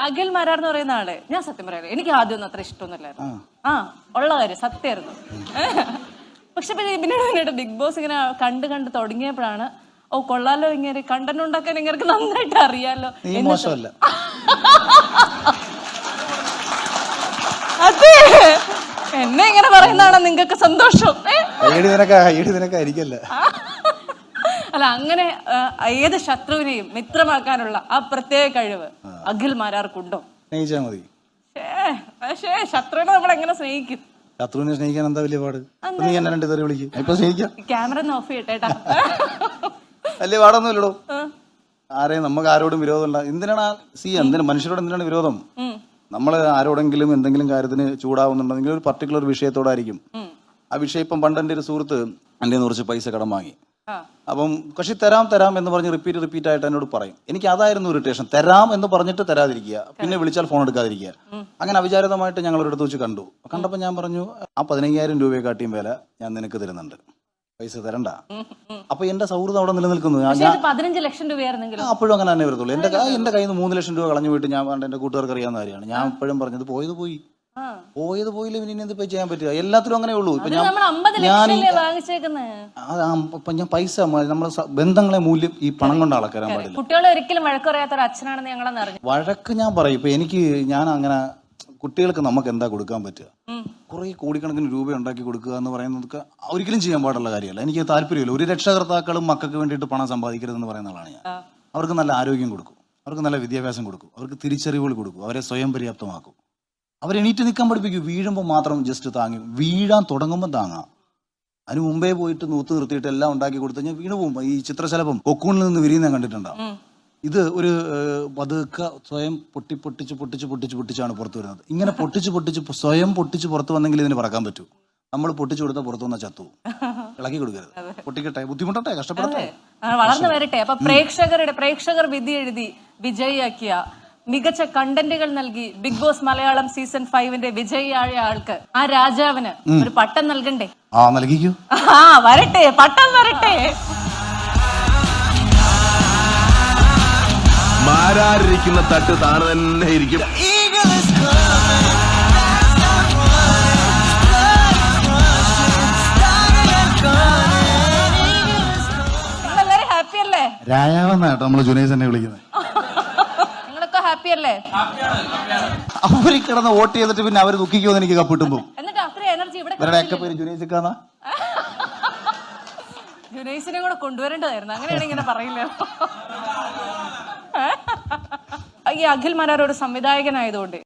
അഖിൽ മാരാർ എന്ന് പറയുന്ന ആള് ഞാൻ സത്യം പറയാം എനിക്ക് ആദ്യം ഒന്നും അത്ര ഇഷ്ടമൊന്നുമില്ലായിരുന്നു. ഉള്ള കാര്യം സത്യമായിരുന്നു. പക്ഷെ പിന്നീട് ബിഗ് ബോസ് ഇങ്ങനെ കണ്ട് തുടങ്ങിയപ്പോഴാണ് കൊള്ളാലോ, ഇങ്ങനെ കണ്ടന്റ് ഉണ്ടാക്കാൻ ഇങ്ങനെ നന്നായിട്ട് അറിയാലോ. അതെ, എന്നെ ഇങ്ങനെ പറയുന്നതാണോ നിങ്ങൾക്ക് സന്തോഷം? അല്ല, അങ്ങനെ ഏത് ശത്രുവിനെയും മിത്രമാക്കാനുള്ള ആ പ്രത്യേക കഴിവ് അഖിൽ മാരാർക്കുണ്ടോ? പക്ഷേ ശത്രുവിനെ നമ്മൾ എങ്ങനെ സ്നേഹിക്കും? ശത്രുവിനെ സ്നേഹിക്കാൻ എന്താ വലിയ പാട്? ക്യാമറ ഒന്ന് ഓഫ് ചെയ്യട്ടെ. വലിയ പാടൊന്നുമില്ലടോ. ആരെയും നമുക്ക് ആരോടും വിരോധം എന്തിനാണ് മനുഷ്യരോട് എന്തിനാണ് വിരോധം? നമ്മൾ ആരോടെങ്കിലും എന്തെങ്കിലും കാര്യത്തിന് ചൂടാവുന്നുണ്ടെങ്കിൽ ഒരു പർട്ടിക്കുലർ വിഷയത്തോടായിരിക്കും. ആ വിഷയം ഇപ്പം പണ്ട് എൻ്റെ ഒരു സുഹൃത്ത് എൻ്റെ കുറച്ച് പൈസ കടം വാങ്ങി. അപ്പം കക്ഷി തരാം എന്ന് പറഞ്ഞ് റിപ്പീറ്റ് ആയിട്ട് എന്നോട് പറയും. എനിക്ക് അതായിരുന്നു ഇറിറ്റേഷൻ. തരാം എന്ന് പറഞ്ഞിട്ട് തരാതിരിക്കുക, പിന്നെ വിളിച്ചാൽ ഫോൺ എടുക്കാതിരിക്കുക. അങ്ങനെ അവിചാരിതമായിട്ട് ഞങ്ങൾ ഒരിടത്ത് വെച്ച് കണ്ടപ്പോൾ ഞാൻ പറഞ്ഞു, ആ 15,000 രൂപയെ കാട്ടിയും വില ഞാൻ നിനക്ക് തരുന്നുണ്ട്, പൈസ തരണ്ട. അപ്പൊ എന്റെ സൗഹൃദം അവിടെ നിലനിൽക്കുന്നു. 15 ലക്ഷം രൂപയായിരുന്നെങ്കിലും അപ്പോഴും അങ്ങനെ തന്നെ വരത്തുള്ളൂ. എന്റെ കയ്യിൽ നിന്ന് 3 ലക്ഷം രൂപ കളഞ്ഞു പോയിട്ട് ഞാൻ എന്റെ കൂട്ടുകാർക്ക് അറിയാവുന്ന കാര്യമാണ്. ഞാൻ എപ്പോഴും പറഞ്ഞത് പോയില്ല, പിന്നെ എന്ത് ചെയ്യാൻ പറ്റുക? എല്ലാത്തിലും അങ്ങനെ ഉള്ളൂ. ഞാൻ പൈസ നമ്മളെ ബന്ധങ്ങളെ മൂല്യം ഈ പണം കൊണ്ട് അളക്കാൻ പാടില്ല. കുട്ടികളെ ഒരിക്കലും വഴക്കറിയാത്ത ഒരു അച്ഛനാണെന്ന് ഞങ്ങളെന്ന് അറിഞ്ഞു. വഴക്ക് ഞാൻ പറയും. ഇപ്പൊ ഞാൻ അങ്ങനെ കുട്ടികൾക്ക് നമുക്ക് എന്താ കൊടുക്കാൻ പറ്റുക? കുറെ കോടിക്കണക്കിന് രൂപ ഉണ്ടാക്കി കൊടുക്കുക എന്ന് പറയുന്നത് ഒരിക്കലും ചെയ്യാൻ പാടുള്ള കാര്യമല്ല. എനിക്ക് താല്പര്യമില്ല. ഒരു രക്ഷകർത്താക്കളും മക്കൾക്ക് വേണ്ടിയിട്ട് പണം സമ്പാദിക്കരുതെന്ന് പറയുന്ന ആളാണ് ഞാൻ. അവർക്ക് നല്ല ആരോഗ്യം കൊടുക്കും, അവർക്ക് നല്ല വിദ്യാഭ്യാസം കൊടുക്കും, അവർക്ക് തിരിച്ചറിവുകൾ കൊടുക്കും, അവരെ സ്വയം പര്യാപ്തമാക്കും, അവരെണീറ്റ് നിൽക്കാൻ പഠിപ്പിക്കും. വീഴുമ്പോൾ മാത്രം ജസ്റ്റ് താങ്ങി, വീഴാൻ തുടങ്ങുമ്പോൾ താങ്ങാം. അതിന് മുമ്പേ പോയിട്ട് നൂത്ത് നിർത്തിയിട്ട് എല്ലാം ഉണ്ടാക്കി കൊടുത്തു കഴിഞ്ഞാൽ വീണ് പോകും. ഈ ചിത്രശലഭം കൊക്കൂണിൽ നിന്ന് വിരിയുന്ന കണ്ടിട്ടുണ്ടാവും. ഇത് ഒരു പതുക്കെ സ്വയം പൊട്ടിച്ചാണ് പുറത്തു വരുന്നത്. ഇങ്ങനെ സ്വയം പൊട്ടിച്ച് പുറത്ത് വന്നെങ്കിൽ ഇതിന് പറക്കാൻ പറ്റൂ. നമ്മൾ പൊട്ടിച്ചു കൊടുത്താൽ പുറത്തു വന്ന ചത്തു. ഇളക്കി കൊടുക്കരുത്, പൊട്ടിക്കട്ടെ, ബുദ്ധിമുട്ടട്ടെ, കഷ്ടപ്പെടട്ടെ, വളർന്നു വരട്ടെ. അപ്പൊ പ്രേക്ഷകർ വിധി എഴുതി വിജയിയാക്കിയ മികച്ച കണ്ടന്റുകൾ നൽകി ബിഗ് ബോസ് മലയാളം സീസൺ 5 വിജയിയായ ആൾക്ക്, ആ രാജാവിന് ഒരു പട്ടം നൽകണ്ടേ? നൽകിക്കൂ. വരട്ടെ, പട്ടം വരട്ടെ. മാരാരിരിക്കുന്ന തട്ട് താഴെ തന്നെ ഇരിക്കും. നിങ്ങളെല്ലാരും ഹാപ്പി അല്ലേ? രാജാവെന്നാട്ടോ നമ്മള് ജുനൈസ് തന്നെ വിളിക്കുന്നത്. നിങ്ങളൊക്കെ ഹാപ്പി അല്ലേ? അവര് കിടന്ന് വോട്ട് ചെയ്തിട്ട് പിന്നെ അവര് ദുഃഖിക്കുമെന്ന് എനിക്ക് കപ്പിട്ടുമ്പോ. എന്നിട്ട് അത്ര എനർജി ഇവിടെ ജുനൈസിക്കാന്നാ? ജുനൈസിനെ കൂടെ കൊണ്ടുവരേണ്ടതായിരുന്നു. അങ്ങനെയാണ് ഇങ്ങനെ പറയില്ല. ഈ അഖിൽ മാരാർ ഒരു സംവിധായകനായതുകൊണ്ട്